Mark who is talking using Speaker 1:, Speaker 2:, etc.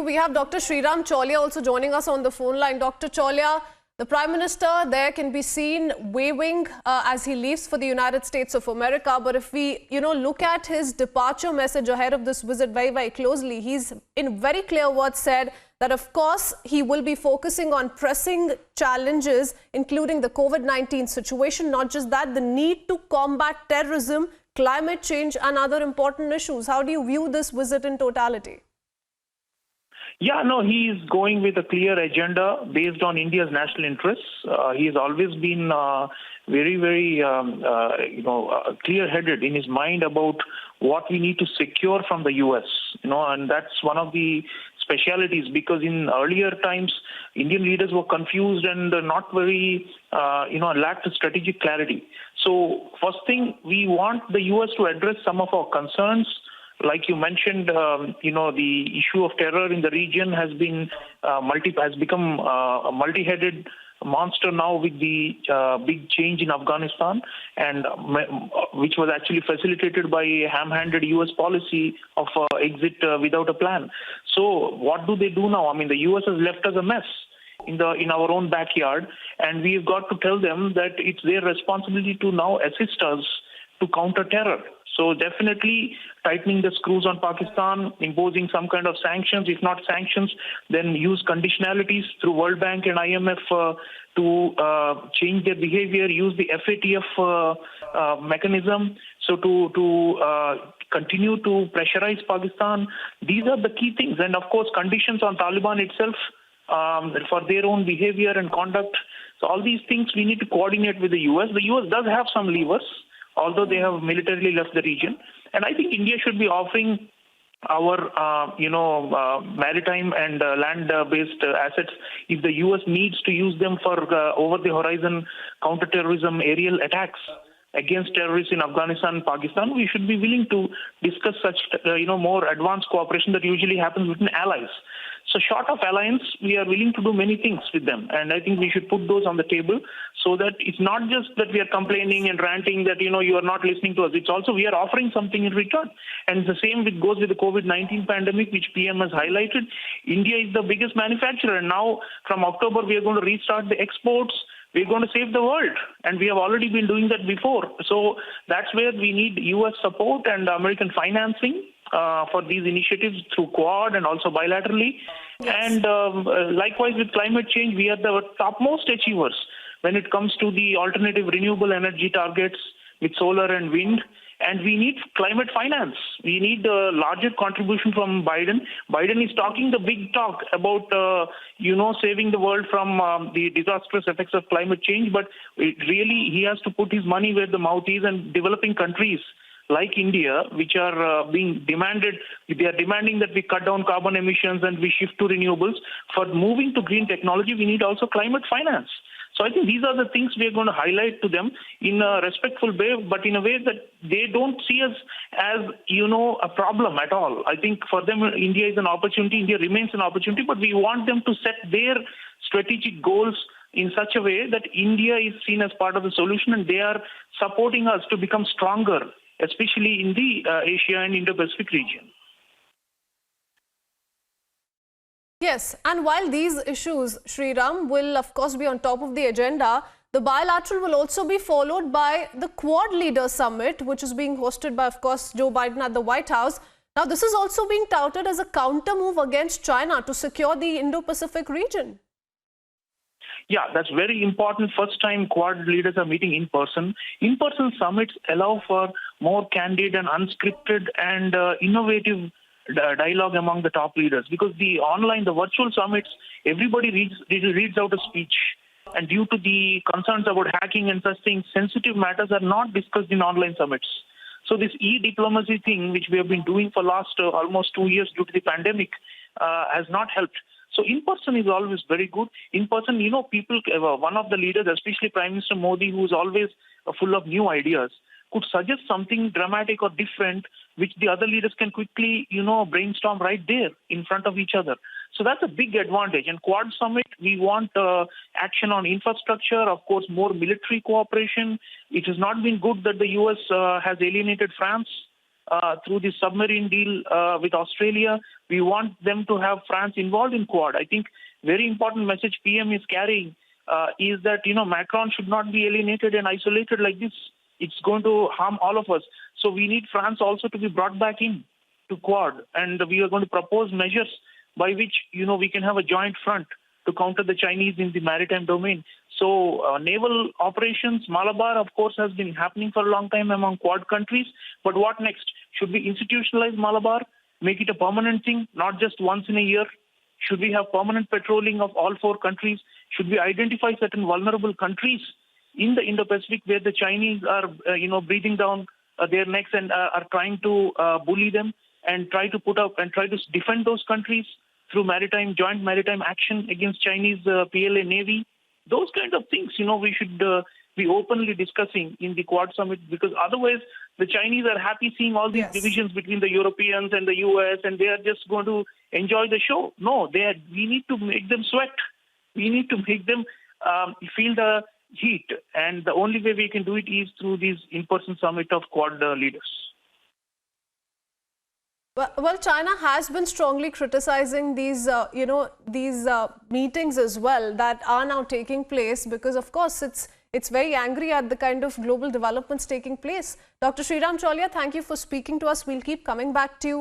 Speaker 1: We have Dr. Sriram Cholia also joining us on the phone line. Dr. Cholia, the Prime Minister there can be seen waving as he leaves for the United States of America. But if we, look at his departure message ahead of this visit very, very closely, he's in very clear words said that, of course, he will be focusing on pressing challenges, including the COVID-19 situation. Not just that, the need to combat terrorism, climate change and other important issues. How do you view this visit in totality?
Speaker 2: Yeah, no, he is going with a clear agenda based on India's national interests. He has always been very, clear-headed in his mind about what we need to secure from the U.S. And that's one of the specialities, because in earlier times, Indian leaders were confused and not very, lacked strategic clarity. So first thing, we want the U.S. to address some of our concerns. Like you mentioned, the issue of terror in the region has become a multi-headed monster now with the big change in Afghanistan, and which was actually facilitated by a ham-handed U.S. policy of exit without a plan. So what do they do now? I mean, the U.S. has left us a mess in our own backyard, and we've got to tell them that it's their responsibility to now assist us to counter terror. So definitely tightening the screws on Pakistan, imposing some kind of sanctions. If not sanctions, then use conditionalities through World Bank and IMF to change their behavior, use the FATF mechanism. So to continue to pressurize Pakistan. These are the key things. And of course, conditions on Taliban itself for their own behavior and conduct. So all these things we need to coordinate with the US. The US does have some levers, although they have militarily left the region. And I think India should be offering our, maritime and land-based assets if the U.S. needs to use them for over-the-horizon counterterrorism aerial attacks against terrorists in Afghanistan and Pakistan. We should be willing to discuss such, more advanced cooperation that usually happens between allies. So short of alliance, we are willing to do many things with them. And I think we should put those on the table so that it's not just that we are complaining and ranting that, you are not listening to us. It's also we are offering something in return. And the same goes with the COVID-19 pandemic, which PM has highlighted. India is the biggest manufacturer. And now from October, we are going to restart the exports. We're going to save the world. And we have already been doing that before. So that's where we need U.S. support and American financing for these initiatives through Quad and also bilaterally. Yes. And likewise with climate change, we are the topmost achievers when it comes to the alternative renewable energy targets with solar and wind. And we need climate finance. We need a larger contribution from Biden. Biden is talking the big talk about, saving the world from the disastrous effects of climate change. But he has to put his money where the mouth is, and developing countries like India, which are being demanded, they are demanding that we cut down carbon emissions and we shift to renewables. For moving to green technology, we need also climate finance. So I think these are the things we are going to highlight to them in a respectful way, but in a way that they don't see us as, a problem at all. I think for them, India is an opportunity. India remains an opportunity, but we want them to set their strategic goals in such a way that India is seen as part of the solution, and they are supporting us to become stronger, especially in the Asia and Indo-Pacific region.
Speaker 1: Yes, and while these issues, Sriram, will of course be on top of the agenda, the bilateral will also be followed by the Quad Leaders Summit, which is being hosted by, of course, Joe Biden at the White House. Now, this is also being touted as a counter move against China to secure the Indo-Pacific region.
Speaker 2: Yeah, that's very important. First time Quad leaders are meeting in person. In-person summits allow for more candid and unscripted and innovative dialogue among the top leaders, because the virtual summits, everybody reads out a speech. And due to the concerns about hacking and such things, sensitive matters are not discussed in online summits. So this e-diplomacy thing, which we have been doing for last almost 2 years due to the pandemic, has not helped. So in-person is always very good. In-person, people, one of the leaders, especially Prime Minister Modi, who is always full of new ideas, could suggest something dramatic or different, which the other leaders can quickly, brainstorm right there in front of each other. So that's a big advantage. And Quad Summit, we want action on infrastructure, of course, more military cooperation. It has not been good that the U.S. has alienated France. through the submarine deal with Australia. We want them to have France involved in Quad. I think very important message PM is carrying is that, Macron should not be alienated and isolated like this. It's going to harm all of us. So we need France also to be brought back in to Quad. And we are going to propose measures by which, we can have a joint front to counter the Chinese in the maritime domain. So naval operations, Malabar, of course, has been happening for a long time among Quad countries. But what next? Should we institutionalize Malabar, make it a permanent thing, not just once in a year? Should we have permanent patrolling of all 4 countries? Should we identify certain vulnerable countries in the Indo-Pacific where the Chinese are, breathing down their necks and are trying to bully them and try to defend those countries through joint maritime action against Chinese PLA Navy? Those kind of things, we should be openly discussing in the Quad summit, because otherwise the Chinese are happy seeing all these divisions between the Europeans and the US, and they are just going to enjoy the show. No, we need to make them sweat. We need to make them feel the heat. And the only way we can do it is through these in-person summit of Quad leaders.
Speaker 1: Well, China has been strongly criticizing these, meetings as well that are now taking place, because, of course, it's very angry at the kind of global developments taking place. Dr. Sriram Cholia, thank you for speaking to us. We'll keep coming back to you.